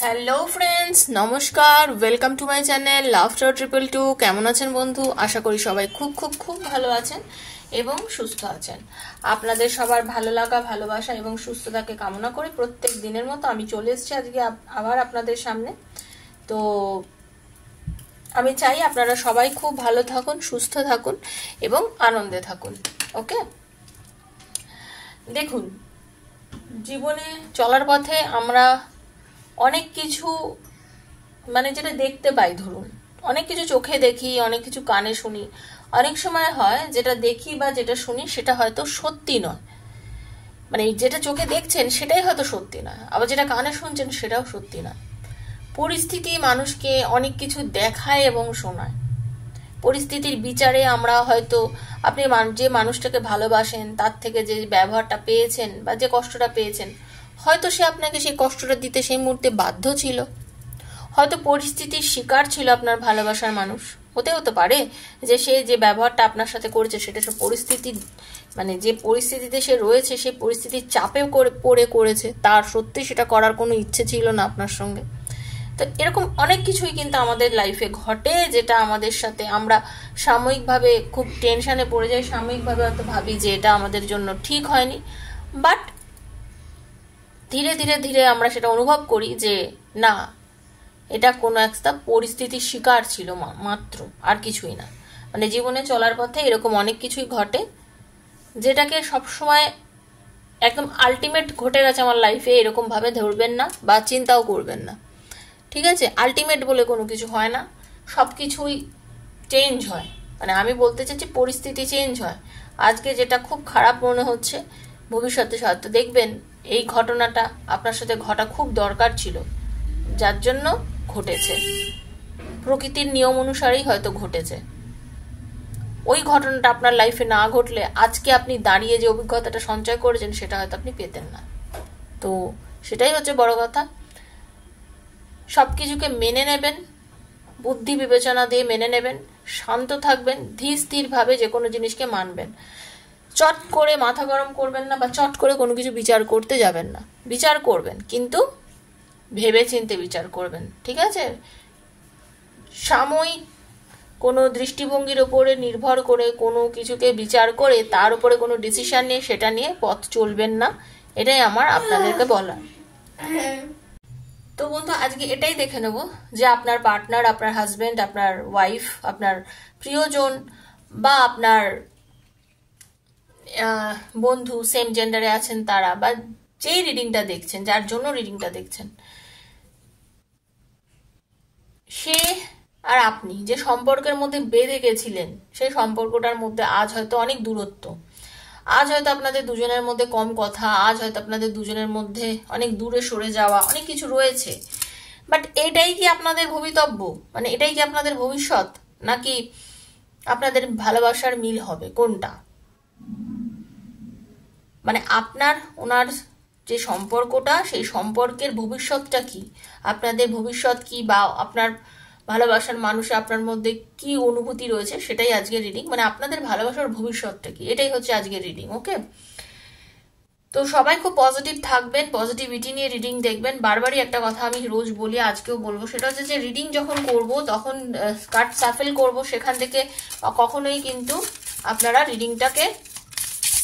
Hello friends, নমস্কার। Welcome to my channel laughter 222। কেমন আছেন বন্ধু? আশা করি সবাই খুব খুব খুব ভালো আছেন এবং সুস্থ আছেন। আপনাদের সবার ভালো লাগা, ভালোবাসা এবং সুস্থতাকে কামনা করে প্রত্যেক দিনের মতো আমি চলে এসেছি আজকে আবার আপনাদের সামনে। তো আমি চাই আপনারা সবাই খুব ভালো থাকুন, সুস্থ থাকুন এবং আনন্দে থাকুন। ওকে, দেখুন, জীবনে চলার পথে আমরা অনেক কিছু যেটা দেখতে পাই, ধরুন অনেক কিছু চোখে দেখি, অনেক কিছু কানে শুনি। অনেক সময় হয় যেটা দেখি বা যেটা শুনি সেটা হয়তো সত্যি নয়, যেটা চোখে দেখছেন সেটাই হয়তো সত্যি নয়, আবার যেটা কানে শুনছেন সেটাও সত্যি নয়। পরিস্থিতি মানুষকে অনেক কিছু দেখায় এবং শোনায়। পরিস্থিতির বিচারে আমরা হয়তো আপনি যে মানুষটাকে ভালোবাসেন তার থেকে যে ব্যবহারটা পেয়েছেন বা যে কষ্টটা পেয়েছেন, হয়তো সে আপনাকে সেই কষ্টটা দিতে সেই মুহূর্তে বাধ্য ছিল, হয়তো পরিস্থিতির শিকার ছিল আপনার ভালোবাসার মানুষ। হতে পারে যে সে যে ব্যবহারটা আপনার সাথে করেছে সেটা সে পরিস্থিতি যে পরিস্থিতিতে সে রয়েছে সেই পরিস্থিতির চাপে পড়ে করেছে, তার সত্যি সেটা করার কোনো ইচ্ছে ছিল না আপনার সঙ্গে। তো এরকম অনেক কিছুই কিন্তু আমাদের লাইফে ঘটে, যেটা আমাদের সাথে আমরা সাময়িকভাবে খুব টেনশনে পড়ে যাই, সাময়িকভাবে হয়তো ভাবি যে এটা আমাদের জন্য ঠিক হয়নি, বাট ধীরে ধীরে ধীরে আমরা সেটা অনুভব করি যে না, এটা কোনো একটা পরিস্থিতির শিকার ছিল মাত্র, আর কিছুই না। জীবনে চলার পথে এরকম অনেক কিছুই ঘটে যেটাকে সবসময় একদম আলটিমেট ঘটে গেছে আমার লাইফে এরকম ভাবে ধরবেন না বা চিন্তাও করবেন না, ঠিক আছে? আলটিমেট বলে কোনো কিছু হয় না, সব কিছুই চেঞ্জ হয়। আমি বলতে চাইছি পরিস্থিতি চেঞ্জ হয়। আজকে যেটা খুব খারাপ মনে হচ্ছে, ভবিষ্যতে হয়তো দেখবেন এই ঘটনাটা আপনার সাথে ঘটা খুব দরকার ছিল, যার জন্য ঘটেছে, প্রকৃতির নিয়ম অনুসারেই হয়তো ঘটেছে। ওই ঘটনাটা আপনার লাইফে না ঘটলে আজকে আপনি দাঁড়িয়ে যে অভিজ্ঞতাটা সঞ্চয় করেছেন সেটা হয়তো আপনি পেতেন না। তো সেটাই হচ্ছে বড় কথা। সবকিছুকে মেনে নেবেন, বুদ্ধি বিবেচনা দিয়ে মেনে নেবেন, শান্ত থাকবেন, ধীর স্থির ভাবে যে কোনো জিনিসকে মানবেন। চট করে মাথা গরম করবেন না বা চট করে কোনো কিছু বিচার করতে যাবেন না। বিচার করবেন কিন্তু ভেবে চিন্তে বিচার করবেন, ঠিক আছে? সাময়িক কোনো দৃষ্টিভঙ্গির ওপরে নির্ভর করে কোনো কিছুকে বিচার করে তার উপরে কোনো ডিসিশন নিয়ে সেটা নিয়ে পথ চলবেন না, এটাই আমার আপনাদেরকে বলা। তো বন্ধু, আজকে এটাই দেখে নেব যে আপনার পার্টনার, আপনার হাজবেন্ড, আপনার ওয়াইফ, আপনার প্রিয়জন বা আপনার বন্ধু সেম জেন্ডারে আছেন তারা, বা যেই রিডিংটা দেখছেন, যার জন্য রিডিংটা দেখছেন, সে আর আপনি যে সম্পর্কের মধ্যে বেঁধে গেছিলেন সেই সম্পর্কটার মধ্যে আজ হয়তো অনেক দূরত্ব, আজ হয়তো আপনাদের দুজনের মধ্যে কম কথা, আজ হয়তো আপনাদের দুজনের মধ্যে অনেক দূরে সরে যাওয়া, অনেক কিছু রয়েছে। বাট এটাই কি আপনাদের ভবিতব্য? এটাই কি আপনাদের ভবিষ্যৎ, নাকি আপনাদের ভালোবাসার মিল হবে? কোনটা? আপনার ওনার যে সম্পর্কটা, সেই সম্পর্কের ভবিষ্যৎটা কি? আপনাদের ভবিষ্যৎ কি, বা আপনার ভালোবাসার মানুষে আপনার মধ্যে কি অনুভূতি রয়েছে, সেটাই আজকের রিডিং। আপনাদের ভালোবাসার ভবিষ্যৎটা কি, এটাই হচ্ছে আজকের রিডিং। ওকে, তো সবাই খুব পজিটিভ থাকবেন, পজিটিভিটি নিয়ে রিডিং দেখবেন। বারবারই একটা কথা আমি রোজ বলি, আজকেও বলবো, সেটা হচ্ছে যে রিডিং যখন করব তখন কার্ড সাফেল করব, সেখান থেকে কখনোই কিন্তু আপনারা রিডিংটাকে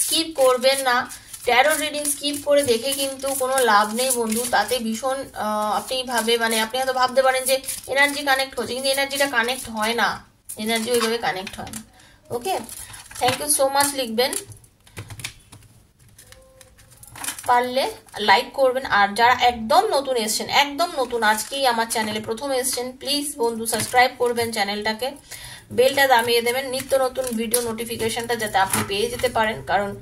স্কিপ করবেন না। ট্যারো রিডিং স্কিপ করে দেখে কিন্তু কোনো লাভ নেই বন্ধু, তাতে ভীষণ আপনি হয়তো ভাবতে পারেন যে এনার্জি কানেক্ট হচ্ছে, কিন্তু এনার্জিটা কানেক্ট হয় না, এনার্জি ওইভাবে কানেক্ট হয় না। ওকে, থ্যাংক ইউ সো মাচ। লিখবেন, পারলে লাইক করবেন, আর যারা একদম নতুন এসছেন, একদম নতুন আজকেই আমার চ্যানেলে প্রথম এসছেন, প্লিজ বন্ধু সাবস্ক্রাইব করবেন চ্যানেলটাকে, বেলটা দামিয়ে দেবেন, নিত্য নতুন ভিডিও নোটিফিকেশনটা যাতে আপনি পেয়ে যেতে পারেন। কারণ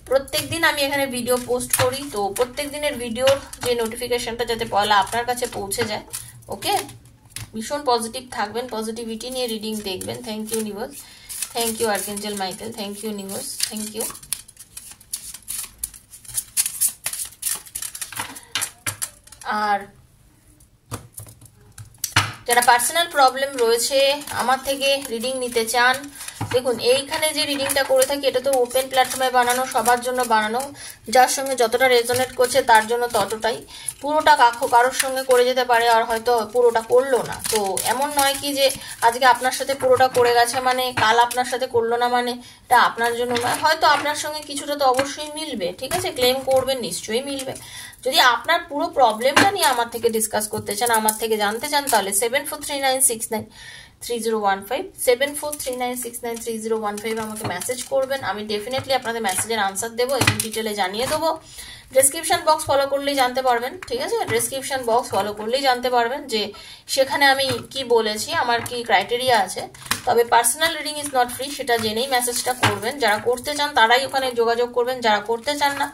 প্রত্যেক দিন আমি এখানে ভিডিও পোস্ট করি, তো প্রত্যেক দিনের ভিডিওর যে নোটিফিকেশনটা যাতে পয়লা আপনার কাছে পৌঁছে যায়। ওকে, ভীষণ পজিটিভ থাকবেন, পজিটিভিটি নিয়ে রিডিং দেখবেন। Thank you universe, thank you archangel Michael, thank you universe, thank you. আর যারা পার্সোনাল প্রবলেম রয়েছে, আমার থেকে রিডিং নিতে চান, দেখুন এইখানে যে রিডিংটা করে থাকি এটা তো ওপেন প্ল্যাটফর্মে বানানো, সবার জন্য বানানো, যার সঙ্গে যতটা রেজোনেট করছে তার জন্য ততটাই। পুরোটা কারোর সঙ্গে করে যেতে পারে আর হয়তো পুরোটা করলো না। তো এমন নয় কি যে আজকে আপনার সাথে পুরোটা করে গেছে মানে কাল আপনার সাথে করলো না মানে এটা আপনার জন্য নয়, হয়তো আপনার সঙ্গে কিছুটা তো অবশ্যই মিলবে, ঠিক আছে, ক্লেম করবেন নিশ্চয়ই মিলবে। যদি আপনার পুরো প্রবলেমটা নিয়ে আমার থেকে ডিসকাস করতে চান, আমার থেকে জানতে চান, তাহলে 7439693015 7439693015 আমাকে মেসেজ করবেন। আমি ডেফিনেটলি আপনাদের মেসেজের আনসার দেবো এবং ডিটেলে জানিয়ে দেবো। ডেসক্রিপশন বক্স ফলো করলেই জানতে পারবেন, ঠিক আছে, ডেসক্রিপশন বক্স ফলো করলেই জানতে পারবেন যে সেখানে আমি কি বলেছি, আমার কি ক্রাইটেরিয়া আছে। তবে personal reading is not free, সেটা জেনেই মেসেজটা করবেন। যারা করতে চান তারাই ওখানে যোগাযোগ করবেন, যারা করতে চান না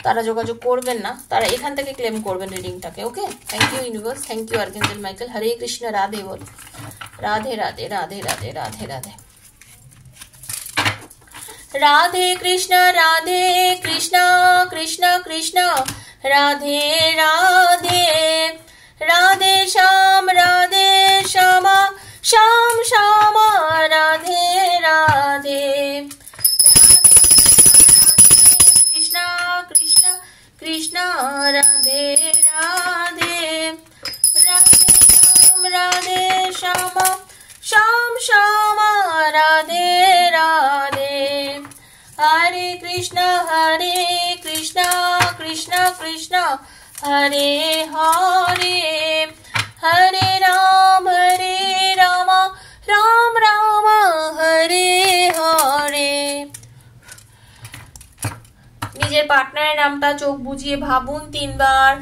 তারা যোগাযোগ করবেন না, তারা এখান থেকে ক্লেম করবেন রিডিংটাকে। Okay, thank you universe, thank you archangel Michael. Hare Krishna, Radhe বল, রাধে রাধে রাধে রাধে রাধে রাধে রাধে কৃষ্ণ কৃষ্ণ কৃষ্ণ রাধে রাধে রাধে শ্যাম শ্যাম শ্যাম রাধে রাধে কৃষ্ণ কৃষ্ণ কৃষ্ণ রাধে রাধে রাধে শ্যাম শ্যাম শ্যাম রাধে রাধে হরে কৃষ্ণ কৃষ্ণ কৃষ্ণ হরে হরে হরে রাম রাম রাম হরে হরে। নিজের পার্টনারের নামটা চোখ বুজিয়ে ভাবুন, 3 বার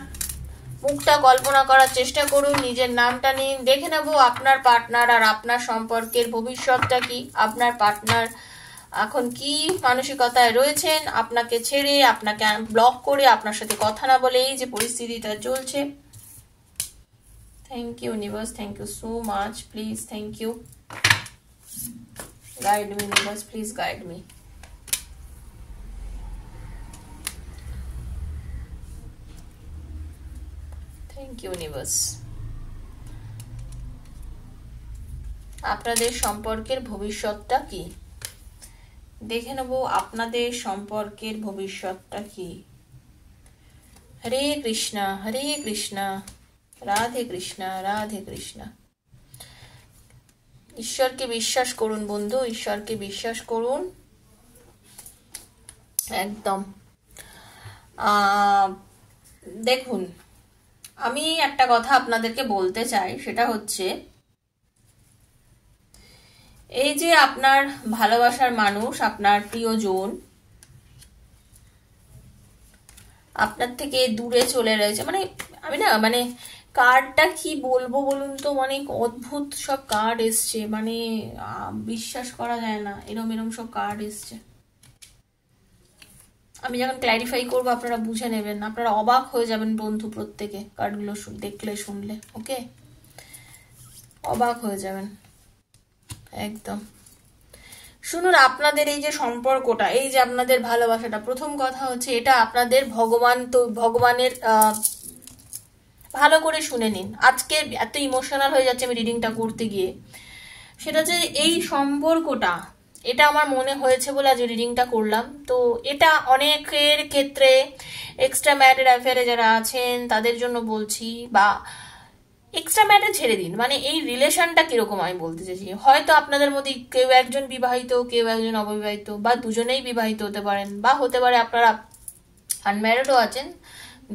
মুখটা কল্পনা করার চেষ্টা করুন, নিজের নামটা নিন, দেখে নেব আপনার পার্টনার আর আপনার সম্পর্কের ভবিষ্যৎটা কি। আপনার পার্টনার এখন কি মানসিকতায় রয়েছেন, আপনাকে ছেড়ে, আপনাকে ব্লক করে, আপনার সাথে কথা না বলে এই যে পরিস্থিতিটা চলছে। Thank you universe, thank you so much, please, thank you, guide me universe, please guide me. Thank you universe. আপনাদের সম্পর্কের ভবিষ্যৎটা কি দেখে নেব, আপনাদের সম্পর্কের ভবিষ্যৎটা কি। হরে কৃষ্ণ রাধে কৃষ্ণ রাধে কৃষ্ণ। ঈশ্বরকে বিশ্বাস করুন বন্ধু, ঈশ্বরকে বিশ্বাস করুন একদম। দেখুন, আমি একটা কথা আপনাদেরকে বলতে চাই, সেটা হচ্ছে এই যে আপনার ভালোবাসার মানুষ, আপনার প্রিয়জন আপনার থেকে দূরে চলে রয়েছে, মানে আমি না মানে কার্ডটা কি বলবো বলুন তো, মানে অদ্ভুত সব কার্ড এসছে, মানে বিশ্বাস করা যায় না, এরম সব কার্ড এসছে। আমি যখন ক্ল্যারিফাই করবো আপনারা বুঝে নেবেন, আপনারা অবাক হয়ে যাবেন বন্ধু প্রত্যেকে কার্ডগুলো দেখলে শুনলে। ওকে, অবাক হয়ে যাবেন একদম। শুনুন, আপনাদের এই যে সম্পর্কটা, এই যে আপনাদের ভালোবাসাটা, প্রথম কথা হচ্ছে এটা আপনাদের ভগবানের ভালো করে শুনে নিন। আজকে এত ইমোশনাল হয়ে যাচ্ছে আমি রিডিংটা করতে গিয়ে, সেটা যে এই সম্পর্কটা, এটা আমার মনে হয়েছে বলে আজ রিডিংটা করলাম। তো এটা অনেকের ক্ষেত্রে এক্সট্রা ম্যারিড অ্যাফেয়ারে যারা আছেন তাদের জন্য বলছি, বা এক্সট্রা ম্যাটার ছেড়ে দিন, মানে এই রিলেশনটা কিরকম আমি বলতে চাইছি। হয়তো আপনাদের মধ্যে কেউ একজন বিবাহিত, কেউ একজন অবিবাহিত, বা দুজনেই বিবাহিত হতে পারেন, বা হতে পারে আপনারা আনম্যারিডও আছেন,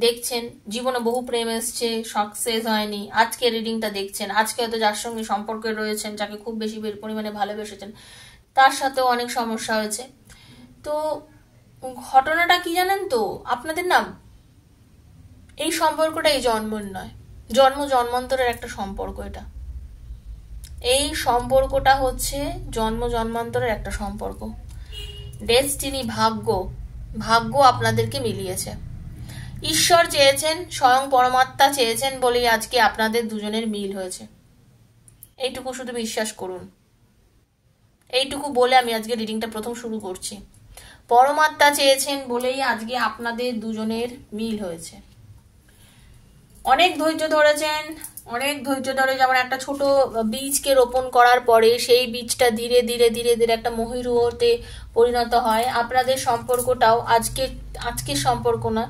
দেখছেন জীবনে বহু প্রেম এসছে, সাকসেস হয়নি, আজকে রিডিংটা দেখছেন, আজকে হয়তো যার সঙ্গে সম্পর্কে রয়েছেন, যাকে খুব বেশি পরিমাণে ভালোবেসেছেন, তার সাথেও অনেক সমস্যা হয়েছে। তো ঘটনাটা কি জানেন তো, আপনাদের না এই সম্পর্কটা এই জন্মের নয়, জন্মান্তরের একটা সম্পর্ক। এটা এই সম্পর্কটা হচ্ছে জন্মান্তরের একটা সম্পর্ক। ডেস্টিনি, ভাগ্য আপনাদেরকে মিলিয়েছে। ঈশ্বর চেয়েছেন, স্বয়ং পরমাত্মা চেয়েছেন বলেই আজকে আপনাদের দুজনের মিল হয়েছে। এইটুকু শুধু বিশ্বাস করুন। এইটুকু বলে আমি আজকে রিডিংটা প্রথম শুরু করছি। পরমাত্মা চেয়েছেন বলেই আজকে আপনাদের দুজনের মিল হয়েছে। অনেক ধৈর্য ধরেছেন, অনেক ধৈর্য ধরে, যেমন একটা ছোট বীজকে রোপণ করার পরে সেই বীজটা ধীরে ধীরে ধীরে ধীরে একটা মহিরুহতে পরিণত হয়। আপনাদের সম্পর্কটাও আজকের সম্পর্ক না,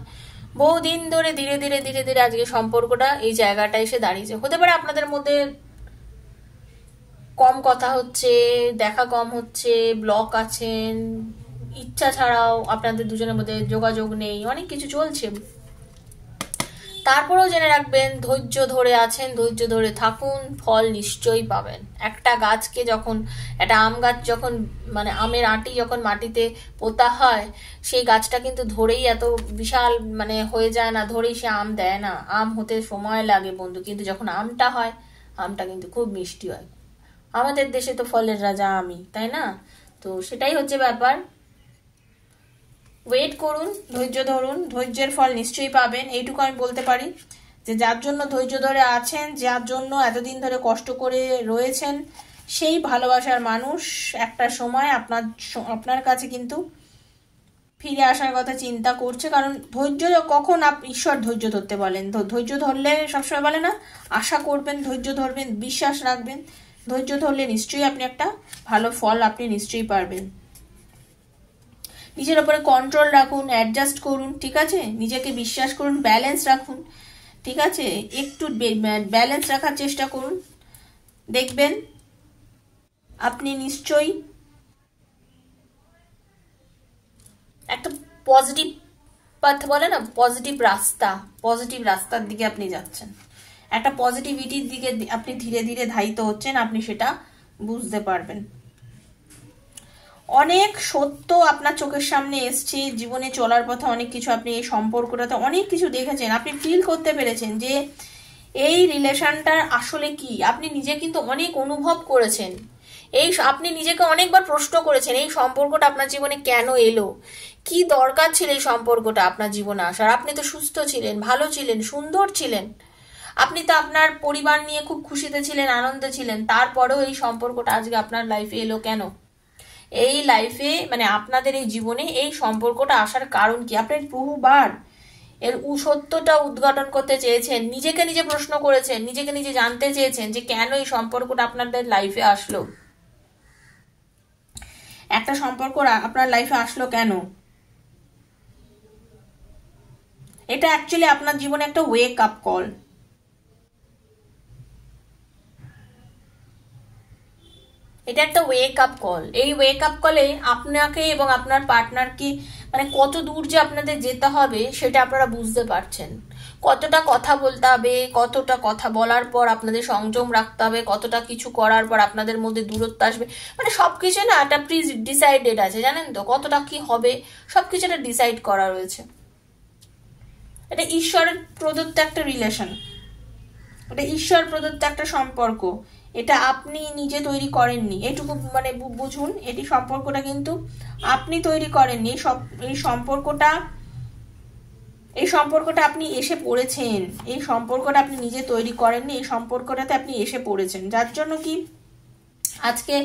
বহুদিন ধরে ধীরে ধীরে ধীরে ধীরে আজকে সম্পর্কটা এই জায়গাটা এসে দাঁড়িয়েছে। হতে পারে আপনাদের মধ্যে কম কথা হচ্ছে, দেখা কম হচ্ছে, ব্লক আছেন, ইচ্ছা ছাড়াও আপনাদের দুজনের মধ্যে যোগাযোগ নেই, অনেক কিছু চলছে। তারপরেও জেনে রাখবেন, ধৈর্য ধরে আছেন, ধৈর্য ধরে থাকুন, ফল নিশ্চয়ই পাবেন। একটা গাছকে যখন, একটা আম গাছ যখন, মানে আমের আঁটি যখন মাটিতে পোতা হয়, সেই গাছটা কিন্তু ধরেই এত বিশাল মানে হয়ে যায় না, ধরেই সে আম দেয় না, আম হতে সময় লাগে বন্ধু। কিন্তু যখন আমটা হয়, আমটা কিন্তু খুব মিষ্টি হয়। আমাদের দেশে তো ফলের রাজা আমই, তাই না? তো সেটাই হচ্ছে ব্যাপার। ওয়েট করুন, ধৈর্য ধরুন, ধৈর্যের ফল নিশ্চয়ই পাবেন। এইটুকু আমি বলতে পারি যে যার জন্য ধৈর্য ধরে আছেন, যার জন্য এতদিন ধরে কষ্ট করে রয়েছেন, সেই ভালোবাসার মানুষ একটা সময় আপনার কাছে কিন্তু ফিরে আসার কথা চিন্তা করছে। কারণ ধৈর্য কখন ঈশ্বর ধৈর্য ধরতে বলেন, তো ধৈর্য ধরলে সবসময় বলে না, আশা করবেন, ধৈর্য ধরবেন, বিশ্বাস রাখবেন, ধৈর্য ধরলে নিশ্চয়ই আপনি একটা ভালো ফল আপনি নিশ্চয়ই পারবেন। নিজের উপরে কন্ট্রোল রাখুন, অ্যাডজাস্ট করুন, ঠিক আছে? নিজেকে বিশ্বাস করুন, ব্যালেন্স রাখুন, ঠিক আছে? একটু ব্যালেন্স রাখার চেষ্টা করুন, দেখবেন আপনি নিশ্চয়ই একটা পজিটিভ পাথ বলে না, পজিটিভ রাস্তার দিকে আপনি যাচ্ছেন, একটা পজিটিভিটির দিকে আপনি ধীরে ধীরে ধাবিত হচ্ছেন, আপনি সেটা বুঝতে পারবেন। অনেক সত্য আপনার চোখের সামনে এসছে, জীবনে চলার পথে অনেক কিছু আপনি এই সম্পর্কটাতে অনেক কিছু দেখেছেন, আপনি ফিল করতে পেরেছেন যে এই রিলেশনটার আসলে কি। আপনি নিজে কিন্তু অনেক অনুভব করেছেন, আপনি নিজেকে অনেকবার প্রশ্ন করেছেন এই সম্পর্কটা আপনার জীবনে কেন এলো, কি দরকার ছিল এই সম্পর্কটা আপনার জীবনে আসার। আপনি তো সুস্থ ছিলেন, ভালো ছিলেন, সুন্দর ছিলেন, আপনি তো আপনার পরিবার নিয়ে খুব খুশিতে ছিলেন, আনন্দে ছিলেন, তারপরেও এই সম্পর্কটা আজকে আপনার লাইফে এলো কেন? এই লাইফে মানে আপনাদের এই জীবনে এই সম্পর্কটা আসার কারণ কি? আপনি বহুবার এর সত্যটা উদ্ঘাটন করতে চেয়েছেন, নিজেকে নিজে প্রশ্ন করেছেন, নিজেকে নিজে জানতে চেয়েছেন যে কেন এই সম্পর্কটা আপনাদের লাইফে আসলো, একটা সম্পর্ক আপনার লাইফে আসলো কেন। এটা অ্যাকচুয়ালি আপনার জীবনে একটা ওয়েক আপ কল। এটা একটা ওয়েক আপ কল। এই ওয়েক আপ কলে আপনাকে এবং আপনার পার্টনারকে মানে কত দূর যে আপনাদের যেতে হবে সেটা আপনারা বুঝতে পারছেন। কতটা কথা বলতে হবে, কতটা কথা বলার পর আপনাদের সংযম রাখতে হবে, কতটা কিছু করার পর আপনাদের মধ্যে দূরত্ব আসবে, মানে সবকিছু না একটা ডিসাইডেড আছে, জানেন তো? কতটা কি হবে সবকিছু একটা ডিসাইড করা রয়েছে। এটা ঈশ্বরের প্রদত্ত একটা রিলেশন, এটা ঈশ্বর প্রদত্ত একটা সম্পর্ক, এটা আপনি নিজে তৈরি করেননি, এটুকু মানে বুঝুন। এটি সম্পর্কটা কিন্তু আপনি তৈরি করেননি, এই সম্পর্কটা আপনি এসে পড়েছেন, এই সম্পর্কটা আপনি নিজে তৈরি করেননি, এই সম্পর্কটাতে আপনি এসে পড়েছেন। যার জন্য কি আজকে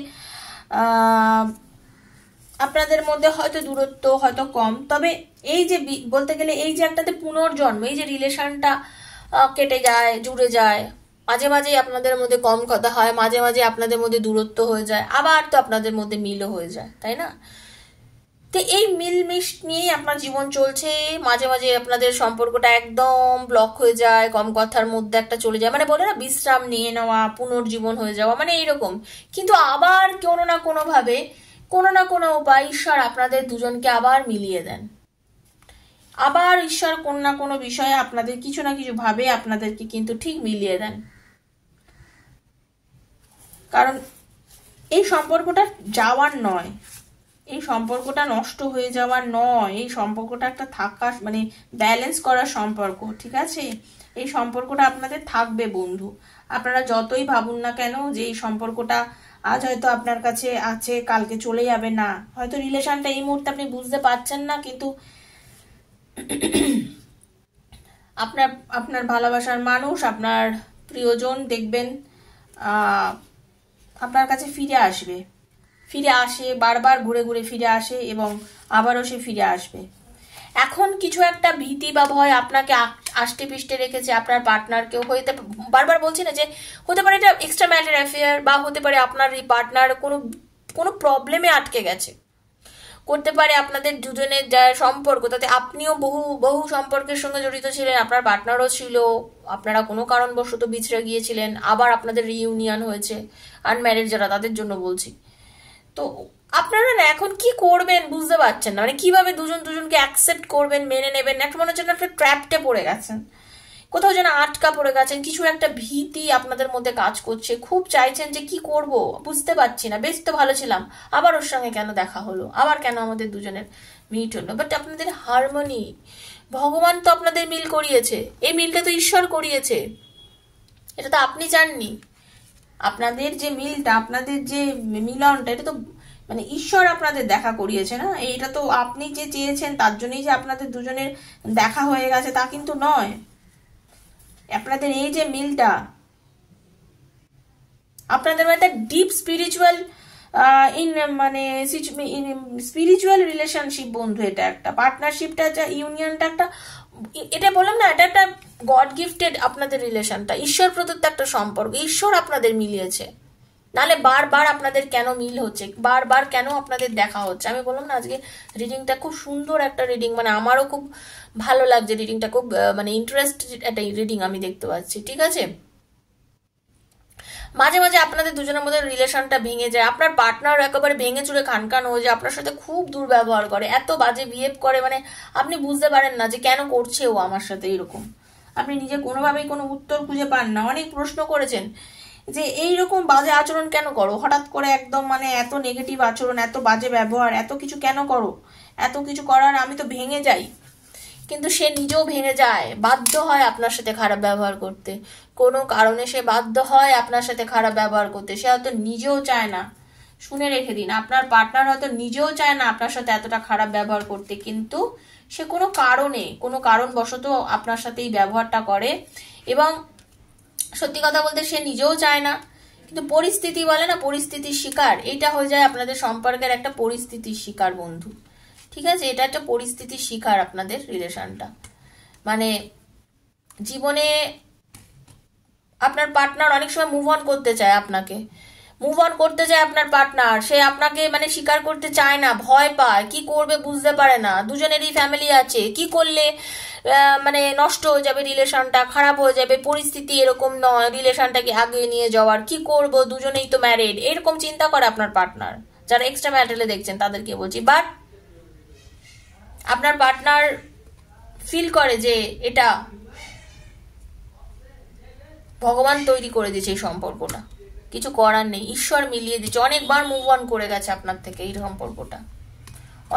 আপনাদের মধ্যে হয়তো দূরত্ব হয়তো কম, তবে এই যে বলতে গেলে এই যে একটাতে পুনর্জন্ম, এই যে রিলেশনটা কেটে যায়, জুড়ে যায়, মাঝে মাঝে আপনাদের মধ্যে কম কথা হয়, মাঝে মাঝে আপনাদের মধ্যে দূরত্ব হয়ে যায়, আবার তো আপনাদের মধ্যে মিলও হয়ে যায়, তাই না? তো এই মিলমিশ নিয়েই আপনার জীবন চলছে। মাঝে মাঝে আপনাদের সম্পর্কটা একদম ব্লক হয়ে যায়, কম কথার মধ্যে একটা চলে যায়, মানে বলে না বিশ্রাম নিয়ে নেওয়া, পুনর্জীবন হয়ে যাওয়া, মানে এইরকম। কিন্তু আবার কোনো না কোনো ভাবে, কোনো না কোনো উপায় ঈশ্বর আপনাদের দুজনকে আবার মিলিয়ে দেন। আবার ঈশ্বর কোনো না কোনো বিষয়ে আপনাদের কিছু না কিছু ভাবে আপনাদেরকে কিন্তু ঠিক মিলিয়ে দেন। কারণ এই সম্পর্কটা যাওয়ার নয়, এই সম্পর্কটা নষ্ট হয়ে যাওয়ার নয়, এই সম্পর্কটা একটা থাকার মানে ব্যালেন্স করার সম্পর্ক, ঠিক আছে? এই সম্পর্কটা আপনাদের থাকবে বন্ধু। আপনারা যতই ভাবুন না কেন যে এই সম্পর্কটা আজ হয়তো আপনার কাছে আছে, কালকে চলে যাবে, না, হয়তো রিলেশনটা এই মুহূর্তে আপনি বুঝতে পারছেন না, কিন্তু আপনার ভালোবাসার মানুষ, আপনার প্রিয়জন দেখবেন আপনার কাছে ফিরে আসে, বারবার ঘুরে ঘুরে ফিরে আসে এবং আবারও সে ফিরে আসবে। এখন কিছু একটা ভীতি বা ভয় আপনাকে আষ্টে পিষ্টে রেখেছে, আপনার পার্টনারকেও হইতে, বারবার বলছি না যে হতে পারে এটা এক্সট্রা ম্যারিটাল অ্যাফেয়ার, বা হতে পারে আপনার এই পার্টনার কোনো কোনো প্রবলেমে আটকে গেছে, করতে পারে আপনাদের দুজনের যা সম্পর্ক তাতে আপনিও বহু বহু সম্পর্কের সঙ্গে জড়িত ছিলেন, আপনার পার্টনারও ছিল, আপনারা কোনো কারণবশত বিছড়ে গিয়েছিলেন, আবার আপনাদের রিইউনিয়ন হয়েছে, আনম্যারিড যারা তাদের জন্য বলছি। তো আপনারা না এখন কি করবেন বুঝতে পারছেন না, মানে কিভাবে দুজন দুজনকে অ্যাকসেপ্ট করবেন, মেনে নেবেন, একটা মনে হচ্ছে একটা ট্র্যাপটে পড়ে গেছেন, কোথাও যেন আটকা পড়ে গেছেন, কিছু একটা ভীতি আপনাদের মধ্যে কাজ করছে, খুব চাইছেন যে কি করব বুঝতে পারছি না, বেশ তো ভালো ছিলাম, আবার ওর সঙ্গে কেন দেখা হলো, আবার কেন আমাদের দুজনের মিট হলো। বাট আপনাদের হারমোনি, ভগবান তো আপনাদের মিল করিয়েছে, এই মিলটা তো ঈশ্বর করিয়েছে, এটা তো আপনি চাননি। আপনাদের যে মিলটা, আপনাদের যে মিলনটা, এটা তো মানে ঈশ্বর আপনাদের দেখা করিয়েছে না, এইটা তো আপনি যে চেয়েছেন তার জন্যই যে আপনাদের দুজনের দেখা হয়ে গেছে তা কিন্তু নয়। আপনাদের এই যে মিলটা, আপনাদের একটা ডিপ স্পিরিচুয়াল মানে স্পিরিচুয়াল রিলেশনশিপ বন্ধু, এটা একটা পার্টনারশিপটা, ইউনিয়নটা একটা, এটা বললাম না, এটা একটা গড গিফটেড আপনাদের রিলেশনটা, ঈশ্বর প্রদত্ত একটা সম্পর্ক, ঈশ্বর আপনাদের মিলিয়েছে। নালে বারবার আপনাদের কেন মিল হচ্ছে, বারবার কেন আপনাদের দেখা হচ্ছে? আমি বললাম না আজকে রিডিংটা খুব সুন্দর একটা রিডিং, মানে আমারও খুব ভালো লাগছে রিডিংটা, খুব মানে ইন্টারেস্টেড একটা রিডিং আমি দেখতে পাচ্ছি, ঠিক আছে? মাঝে মাঝে আপনাদের দুজনের মধ্যে রিলেশনটা ভেঙে যায়, আপনার পার্টনার একেবারে ভেঙে চুরে খানখান হয়ে যায়, আপনার সাথে খুব দুর্ব্যবহার করে, এত বাজে বিহেভ করে, মানে আপনি বুঝতে পারেন না যে কেন করছে ও আমার সাথে এরকম, আপনি নিজে কোনোভাবেই কোনো উত্তর খুঁজে পান না, অনেক প্রশ্ন করেছেন যে এইরকম বাজে আচরণ কেন করো, হঠাৎ করে একদম মানে এত নেগেটিভ আচরণ, এত বাজে ব্যবহার, এত কিছু কেন করো, এত কিছু করার আমি তো ভেঙে যাই। কিন্তু সে নিজেও ভেঙে যায়, বাধ্য হয় আপনার সাথে খারাপ ব্যবহার করতে, কোনো কারণে সে বাধ্য হয় আপনার সাথে খারাপ ব্যবহার করতে, সে হয়তো নিজেও চায় না, শুনে রেখে দিন, আপনার পার্টনার হয়তো নিজেও চায় না আপনার সাথে এতটা খারাপ ব্যবহার করতে, কিন্তু সে কোনো কারণে, কোনো কারণবশত আপনার সাথে এই ব্যবহারটা করে, এবং সত্যি কথা বলতে সে নিজেও চায় না, কিন্তু পরিস্থিতি বলে না, পরিস্থিতির শিকার, এইটা হয়ে যায় আপনাদের সম্পর্কের একটা পরিস্থিতির শিকার বন্ধু, ঠিক আছে? এটা একটা পরিস্থিতির শিকার আপনাদের রিলেশনটা, মানে জীবনে আপনার পার্টনার অনেক সময় মুভ অন করতে চায়, আপনাকে মুভ অন করতে চায় আপনার পার্টনার, সে আপনাকে মানে স্বীকার করতে চায় না, ভয় পায়, কি করবে বুঝতে পারে না, দুজনেরই ফ্যামিলি আছে, কি করলে মানে নষ্ট হয়ে যাবে রিলেশনটা, খারাপ হয়ে যাবে, পরিস্থিতি এরকম নয় রিলেশনটাকে আগিয়ে নিয়ে যাওয়ার, কি করব, দুজনেই তো ম্যারিড, এরকম চিন্তা করে আপনার পার্টনার, যারা এক্সট্রা ম্যারিটালে দেখছেন তাদেরকে বলছি। বাট আপনার পার্টনার ফিল করে যে এটা ভগবান তৈরি করে দিয়েছে এই সম্পর্কটা, কিছু করার নেই, ঈশ্বর মিলিয়ে দিচ্ছে, অনেকবার মুভ অন করে গেছে আপনার থেকে এই সম্পর্কটা,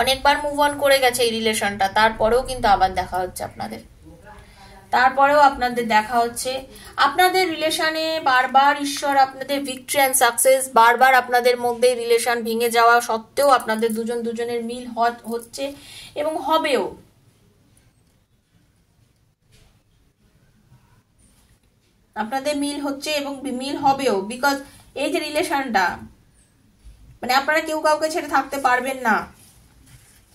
অনেকবার মুভ অন করে গেছে এই রিলেশনটা, তারপরেও কিন্তু আবার দেখা হচ্ছে আপনাদের, তারপরেও আপনাদের দেখা হচ্ছে, আপনাদের রিলেশনে বারবার ঈশ্বর আপনাদের ভিক্টরি অ্যান্ড সাকসেস, বারবার আপনাদের মধ্যে রিলেশন ভেঙে যাওয়া সত্ত্বেও আপনাদের দুজন দুজনের মিল হচ্ছে এবং হবেও, আপনাদের মিল হচ্ছে এবং মিল হবেও, বিকজ এই যে রিলেশনটা, মানে আপনারা কেউ কাউকে ছেড়ে থাকতে পারবেন না,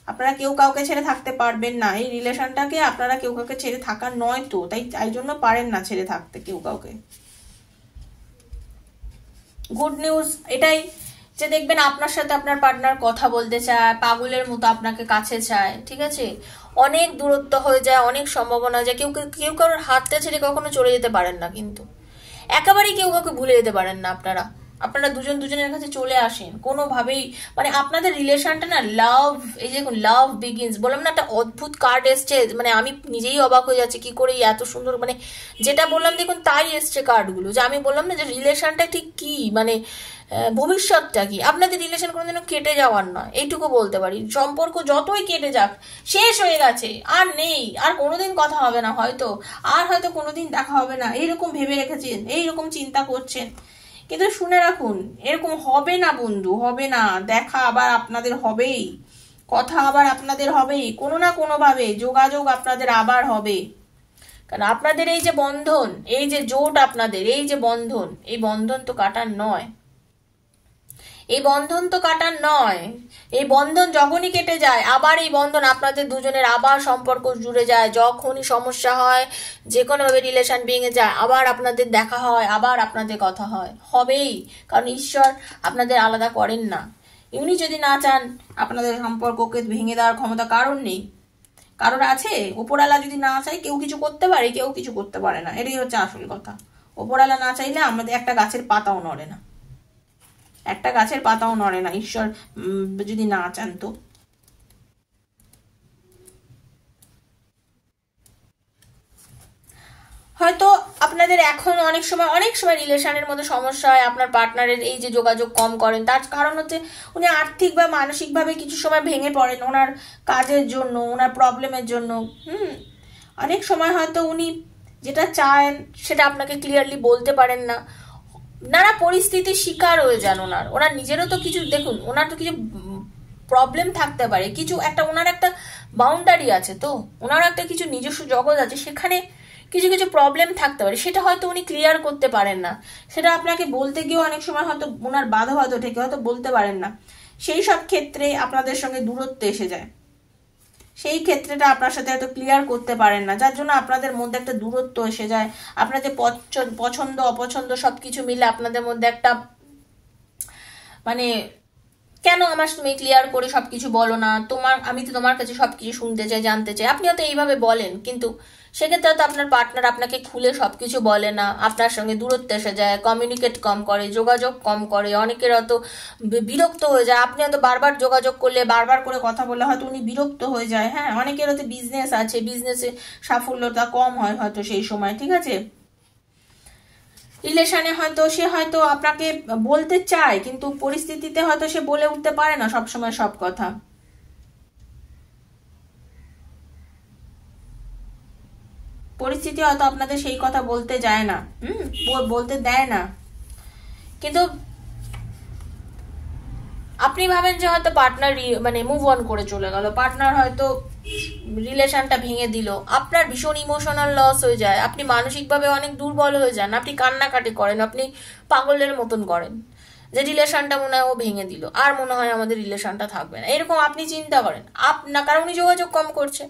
আপনারা কেউ কাউকে ছেড়ে থাকতে পারবেন না, এই রিলেশনটাকে আপনারা কেউ কাউকে ছেড়ে থাকার নয় তো, তাই জন্য পারেন না ছেড়ে থাকতে কেউ কাউকে। গুড নিউজ এটাই যে দেখবেন আপনার সাথে আপনার পার্টনার কথা বলতে চায়, পাগলের মতো আপনাকে কাছে চায়, ঠিক আছে? অনেক দূরত্ব হয়ে যায়, অনেক সম্ভাবনা যায়, কেউ কেউ কারোর হাতটা ছেড়ে কখনো চলে যেতে পারেন না, কিন্তু একেবারেই কেউ কাউকে ভুলে যেতে পারেন না, আপনারা দুজন দুজনের কাছে চলে আসেন কোনোভাবেই, মানে আপনাদের রিলেশনটা না লাভ, এই যে লাভ বিগিনস বললাম না, একটা অদ্ভুত কার্ড এসছে, মানে আমি নিজেই অবাক হয়ে যাচ্ছি কি করে এত সুন্দর, মানে যেটা বললাম দেখুন তাই এসছে কার্ডগুলো, যে আমি বললাম না যে রিলেশনটা ঠিক কি, মানে ভবিষ্যৎটা কি, আপনাদের রিলেশন কোনোদিনও কেটে যাওয়ার নয়, এইটুকু বলতে পারি, সম্পর্ক যতই কেটে যাক, শেষ হয়ে গেছে, আর নেই, আর কোনোদিন কথা হবে না, হয়তো কোনোদিন দেখা হবে না, এইরকম ভেবে রেখেছেন, এইরকম চিন্তা করছেন, কিন্তু শুনে রাখুন এরকম হবে না বন্ধু, হবে না, দেখা আবার আপনাদের হবেই, কথা আবার আপনাদের হবেই, কোনো না কোনো ভাবে যোগাযোগ আপনাদের আবার হবে, কারণ আপনাদের এই যে বন্ধন, এই যে জোট আপনাদের, এই যে বন্ধন, এই বন্ধন তো কাটার নয়, এই বন্ধন তো কাটার নয়, এই বন্ধন যখনই কেটে যায় আবার এই বন্ধন আপনাদের দুজনের আবার সম্পর্ক জুড়ে যায়। যখনই সমস্যা হয়, যে কোনোভাবে রিলেশন ভেঙে যায়, আবার আপনাদের দেখা হয়, আবার আপনাদের কথা হয়, হবেই। কারণ ঈশ্বর আপনাদের আলাদা করেন না। উনি যদি না চান আপনাদের সম্পর্ককে ভেঙে দেওয়ার ক্ষমতা কারণ নেই। কারোর আছে? ওপরওয়ালা যদি না চায় কেউ কিছু করতে পারে? কেউ কিছু করতে পারে না, এটাই হচ্ছে আসল কথা। ওপরওয়ালা না চাইলে আমাদের একটা গাছের পাতাও নড়ে না, একটা গাছের পাতাও নড়ে না, ঈশ্বর যদি না চান তো। হয়তো আপনাদের এখন অনেক সময় রিলেশনের মধ্যে সমস্যা হয়, আপনার পার্টনারের এই যে যোগাযোগ কম করেন, তার কারণ হচ্ছে উনি আর্থিক বা মানসিকভাবে কিছু সময় ভেঙে পড়েন ওনার কাজের জন্য, ওনার প্রবলেমের জন্য। অনেক সময় হয়তো উনি যেটা চান সেটা আপনাকে ক্লিয়ারলি বলতে পারেন না, নানা পরিস্থিতির শিকার হয়ে যান। ওনার নিজেরও তো কিছু, দেখুন ওনার তো কিছু প্রবলেম থাকতে পারে, কিছু একটা ওনার একটা বাউন্ডারি আছে, তো ওনার একটা কিছু নিজস্ব জগৎ আছে, সেখানে কিছু কিছু প্রবলেম থাকতে পারে, সেটা হয়তো উনি ক্লিয়ার করতে পারেন না, সেটা আপনাকে বলতে গিয়েও অনেক সময় হয়তো ওনার বাধা থেকে হয়তো বলতে পারেন না। সেই সব ক্ষেত্রে আপনাদের সঙ্গে দূরত্ব এসে যায়, সেই ক্ষেত্রেটা আপনার সাথে হয়তো ক্লিয়ার করতে পারেন না, যার জন্য আপনাদের মধ্যে একটা দূরত্ব এসে যায়। আপনাদের পছন্দ অপছন্দ সবকিছু মিলে আপনাদের মধ্যে একটা মানে, কেন আমার তুমি ক্লিয়ার করে সবকিছু বলো না, আমি তো তোমার কাছে সবকিছু শুনতে চাই, জানতে চাই, আপনি হয়তো এইভাবে বলেন, কিন্তু সেক্ষেত্রে তো আপনার পার্টনার আপনাকে খুলে সবকিছু বলে না, আপনার সঙ্গে দূরত্ব এসে যায়, কমিউনিকেট কম করে, যোগাযোগ কম করে, অনেকের হয়তো বিরক্ত হয়ে যায়। আপনি হয়তো বারবার যোগাযোগ করলে, বারবার করে কথা বললে হয়তো উনি বিরক্ত হয়ে যায়। হ্যাঁ, অনেকের হয়তো বিজনেস আছে, বিজনেসে সাফল্যতা কম হয় হয়তো সেই সময়, ঠিক আছে। রিলেশনে হয়তো সে হয়তো আপনাকে বলতে চায়, কিন্তু পরিস্থিতিতে হয়তো সে বলে উঠতে পারে না সবসময় সব কথা। পরিস্থিতি হয়তো আপনাদের সেই কথা বলতে যায় না, বলতে দেয় না, কিন্তু আপনি ভাবেন যে হয়তো পার্টনার মানে মুভ অন করে চলে গেল, পার্টনার হয়তো রিলেশনটা ভেঙে দিল, আপনার ভীষণ ইমোশনাল লস হয়ে যায়, আপনি মানসিকভাবে অনেক দুর্বল হয়ে যান, আপনি কান্নাকাটি করেন, আপনি পাগলের মতন করেন যে রিলেশনটা মনে হয় ও ভেঙে দিল, আর মনে হয় আমাদের রিলেশনটা থাকবে না, এরকম আপনি চিন্তা করেন। আপনার কারণ উনি যোগাযোগ কম করছে,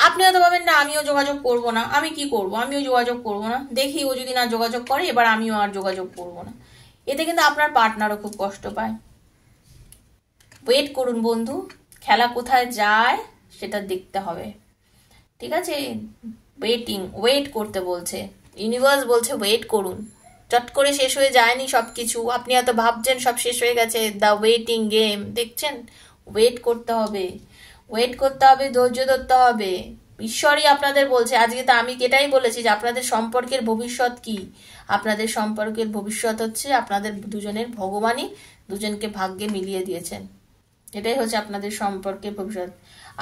আপনি হয়তো ভাবেন না আমিও যোগাযোগ করব না, আমি কি করব, আমিও যোগাযোগ করব না, দেখি ও যদি না যোগাযোগ করে এবার আমিও আর যোগাযোগ করব না। এতে কিন্তু আপনার পার্টনারও খুব কষ্ট পায়। ওয়েট করুন বন্ধু, খেলা কোথায় যায় সেটা দেখতে হবে, ঠিক আছে। ওয়েট করতে বলছে ইউনিভার্স, বলছে ওয়েট করুন, চট করে শেষ হয়ে যায়নি সবকিছু। আপনি হয়তো ভাবছেন সব শেষ হয়ে গেছে, দ্য ওয়েটিং গেম, দেখছেন, ওয়েট করতে হবে, ধৈর্য ধরতে হবে। ঈশ্বরই আপনাদের বলছে, আজকে তো আমি এটাই বলেছি যে আপনাদের সম্পর্কের ভবিষ্যৎ কি, আপনাদের সম্পর্কের ভবিষ্যৎ হচ্ছে আপনাদের দুজনের ভগবানই দুজনকে ভাগ্যে মিলিয়ে দিয়েছেন, এটাই হচ্ছে আপনাদের সম্পর্কের ভবিষ্যৎ।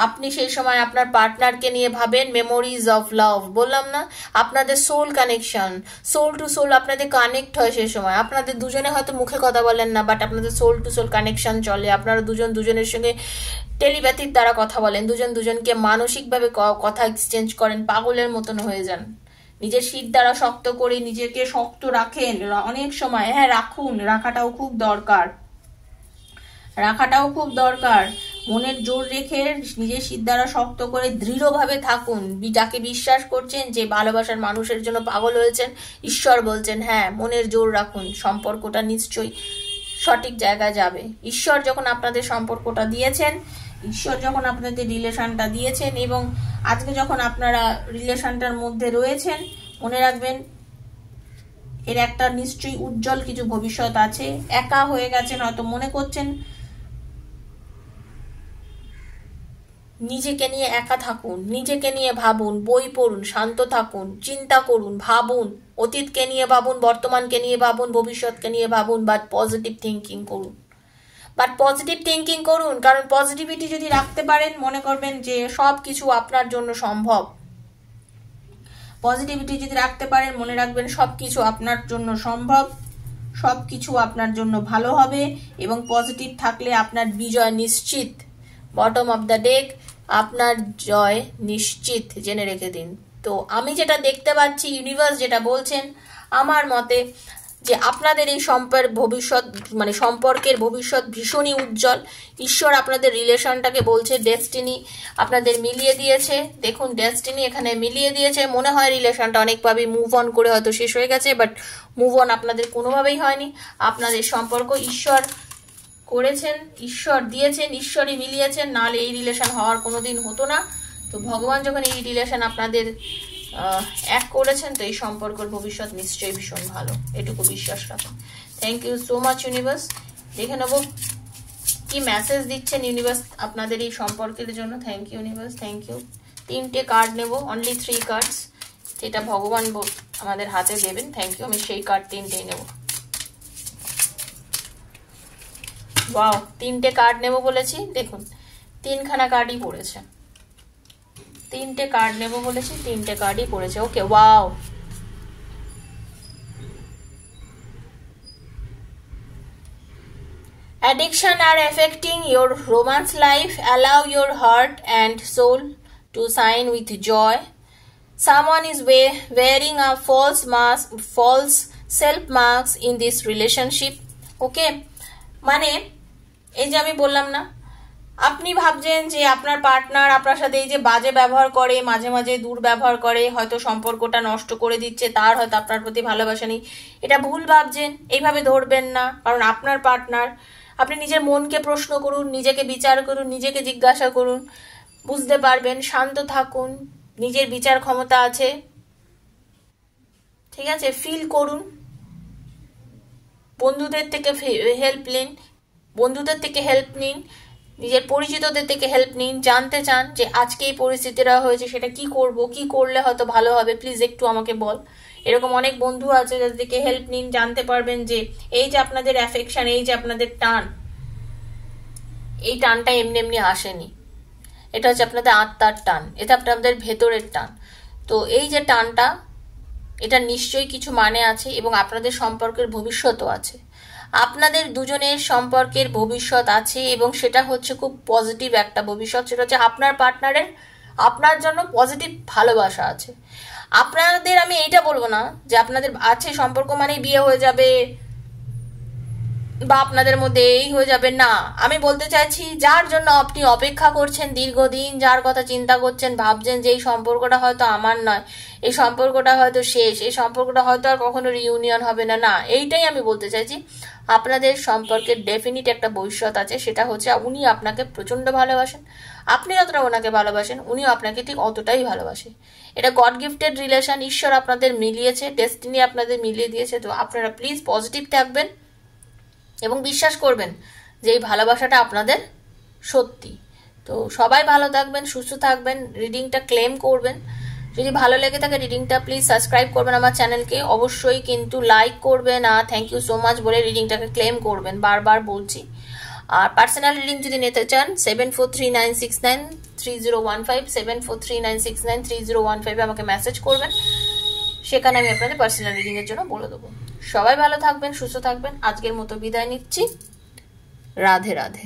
আপনি সেই সময় আপনার পার্টনারকে নিয়ে ভাবেন মেমোরিজ অফ লাভ, বললাম না, আপনাদের soul connection, soul to soul আপনাদের কানেক্ট হয় সেই সময়। আপনাদের দুজনে হয়তো মুখে কথা বলেন না, বাট আপনাদের সোল টু সোল কানেকশন চলে, আপনারা দুজন দুজনের সঙ্গে টেলিপ্যাথির দ্বারা কথা বলেন, দুজন দুজনকে মানসিকভাবে কথা এক্সচেঞ্জ করেন, পাগলের মতন হয়ে যান, নিজের শীত দ্বারা শক্ত করে নিজেকে শক্ত রাখেন অনেক সময়। হ্যাঁ, রাখাটাও খুব দরকার, মনের জোর রেখে নিজের শীত দ্বারা শক্ত করে দৃঢ়ভাবে থাকুন। যাকে বিশ্বাস করছেন, যে ভালোবাসার মানুষের জন্য পাগল হয়েছেন, ঈশ্বর বলছেন হ্যাঁ মনের জোর রাখুন, সম্পর্কটা নিশ্চয়ই সঠিক জায়গায় যাবে। ঈশ্বর যখন আপনাদের সম্পর্কটা দিয়েছেন, ঈশ্বর যখন আপনাদের রিলেশনটা দিয়েছেন, এবং আজকে যখন আপনারা রিলেশনটার মধ্যে রয়েছেন, মনে রাখবেন এর একটা নিশ্চয়ই উজ্জ্বল কিছু ভবিষ্যৎ আছে। একা হয়ে গেছেন হয়তো মনে করছেন, নিজেকে নিয়ে একা থাকুন, নিজেকে নিয়ে ভাবুন, বই পড়ুন, শান্ত থাকুন, চিন্তা করুন, ভাবুন, অতীতকে নিয়ে ভাবুন, বর্তমানকে নিয়ে ভাবুন, ভবিষ্যৎকে নিয়ে ভাবুন, বাট পজিটিভ থিঙ্কিং করুন। কারণ পজিটিভিটি যদি রাখতে পারেন, মনে করবেন যে সব কিছু আপনার জন্য সম্ভব। পজিটিভিটি যদি রাখতে পারেন, মনে রাখবেন সবকিছু আপনার জন্য সম্ভব, সবকিছু আপনার জন্য ভালো হবে, এবং পজিটিভ থাকলে আপনার বিজয় নিশ্চিত। বটম অফ দ্য ডেক, আপনার জয় নিশ্চিত, জেনে রেখে দিন। তো আমি যেটা দেখতে পাচ্ছি, ইউনিভার্স যেটা বলছেন, আমার মতে যে আপনাদের এই ভবিষ্যৎ মানে সম্পর্কের ভবিষ্যৎ ভীষণই উজ্জ্বল। ঈশ্বর আপনাদের রিলেশনটাকে বলছে ডেস্টিনি আপনাদের মিলিয়ে দিয়েছে। দেখুন ডেস্টিনি এখানে মিলিয়ে দিয়েছে। মনে হয় রিলেশনটা অনেকভাবেই মুভ অন করে হয়তো শেষ হয়ে গেছে, বাট মুভ অন আপনাদের কোনোভাবেই হয়নি। আপনাদের সম্পর্ক ঈশ্বর করেছেন, ঈশ্বর দিয়েছেন, ঈশ্বরই মিলিয়েছেন, নাহলে এই রিলেশন হওয়ার কোনোদিন হতো না। তো ভগবান যখন এই রিলেশন আপনাদের এক করেছেন, তো এই সম্পর্কের ভবিষ্যৎ নিশ্চয়ই ভীষণ ভালো, এটুকু বিশ্বাস রাখুন। Thank you so much universe. দেখে নেবো কি মেসেজ দিচ্ছেন ইউনিভার্স আপনাদের এই সম্পর্কের জন্য। Thank you universe, thank you. 3টে কার্ড নেব, অনলি 3 কার্ডস, যেটা ভগবান আমাদের হাতে দেবেন। থ্যাংক ইউ, আমি সেই কার্ড 3টেই নেব। ওয়াও, 3টে কার্ড নেব বলেছি, দেখুন 3খানা কার্ডই পড়েছে। 3টে কার্ড নেব বলেছি, 3টে কার্ডই পড়েছে। ওকে, wow. Addiction are affecting your romance life. Allow your heart and soul to shine with joy. Someone is wearing a false self marks in this relationship. Okay, মানে এই যে আমি বললাম না, আপনি ভাবছেন যে আপনার পার্টনার আপনার সাথে এই যে বাজে ব্যবহার করে, মাঝে মাঝে দুর্ব্যবহার করে, হয়তো সম্পর্কটা নষ্ট করে দিচ্ছে, তার হয়তো আপনার প্রতি ভালোবাসা নেই। এটা ভুল ভাবছেন, এইভাবে ধরবেন না। কারণ আপনার পার্টনার, আপনি নিজের মনকে প্রশ্ন করুন, নিজেকে বিচার করুন, নিজেকে জিজ্ঞাসা করুন, বুঝতে পারবেন। শান্ত থাকুন, নিজের বিচার ক্ষমতা আছে, ঠিক আছে? ফিল করুন, বন্ধুদের থেকে হেল্প নিন, নিজের পরিচিতদের থেকে হেল্প নিন। জানতে চান যে আজকে এই পরিস্থিতিটা হয়েছে, সেটা কি করব, কি করলে হয়তো ভালো হবে, প্লিজ একটু আমাকে বল। এরকম অনেক বন্ধু আছে যাদের থেকে হেল্প নিন। জানতে পারবেন যে এই যে আপনাদের অ্যাফেকশন, এই যে আপনাদের টান, এই টানটা এমনি এমনি আসেনি। এটা হচ্ছে আপনাদের আত্মার টান, এটা আপনাদের ভেতরের টান। তো এই যে টানটা, এটা নিশ্চয়ই কিছু মানে আছে, এবং আপনাদের সম্পর্কের ভবিষ্যৎও আছে। আপনাদের দুজনের সম্পর্কের ভবিষ্যৎ আছে, এবং সেটা হচ্ছে খুব পজিটিভ একটা ভবিষ্যৎ। সেটা হচ্ছে আপনার পার্টনারের আপনার জন্য পজিটিভ ভালোবাসা আছে। আপনাদের আমি এইটা বলবো না যে আপনাদের আছে সম্পর্ক মানেই বিয়ে হয়ে যাবে বা আপনাদের মধ্যে এই হয়ে যাবে, না। আমি বলতে চাইছি যার জন্য আপনি অপেক্ষা করছেন দীর্ঘদিন, যার কথা চিন্তা করছেন, ভাবছেন যে এই সম্পর্কটা হয়তো আমার নয়, এই সম্পর্কটা হয়তো শেষ, এই সম্পর্কটা হয়তো আর কখনো রিইউনিয়ন হবে না, না, এইটাই আমি বলতে চাইছি। আপনাদের সম্পর্কের ডেফিনিট একটা ভবিষ্যৎ আছে। সেটা হচ্ছে উনি আপনাকে প্রচন্ড ভালোবাসেন, আপনি যতটা ওনাকে ভালোবাসেন উনিও আপনাকে ঠিক অতটাই ভালোবাসে। এটা গড গিফটেড রিলেশন, ঈশ্বর আপনাদের মিলিয়েছে, ডেস্টিনি আপনাদের মিলিয়ে দিয়েছে। তো আপনারা প্লিজ পজিটিভ থাকবেন এবং বিশ্বাস করবেন যে এই ভালোবাসাটা আপনাদের সত্যি। তো সবাই ভালো থাকবেন, সুস্থ থাকবেন, রিডিংটা ক্লেম করবেন। যদি ভালো লেগে থাকে রিডিংটা প্লিজ সাবস্ক্রাইব করবেন আমার চ্যানেলকে, অবশ্যই কিন্তু লাইক করবেন আর থ্যাংক ইউ সো মাচ বলে রিডিংটাকে ক্লেম করবেন, বারবার বলছি। আর পার্সোনাল রিডিং যদি নিতে চান 7439693015 7439693015 আমাকে মেসেজ করবেন, সেখানে আমি আপনাদের পার্সোনাল রিডিং এর জন্য বলে দেবো। সবাই ভালো থাকবেন, সুস্থ থাকবেন। আজকের মতো বিদায় নিচ্ছি। রাধে রাধে।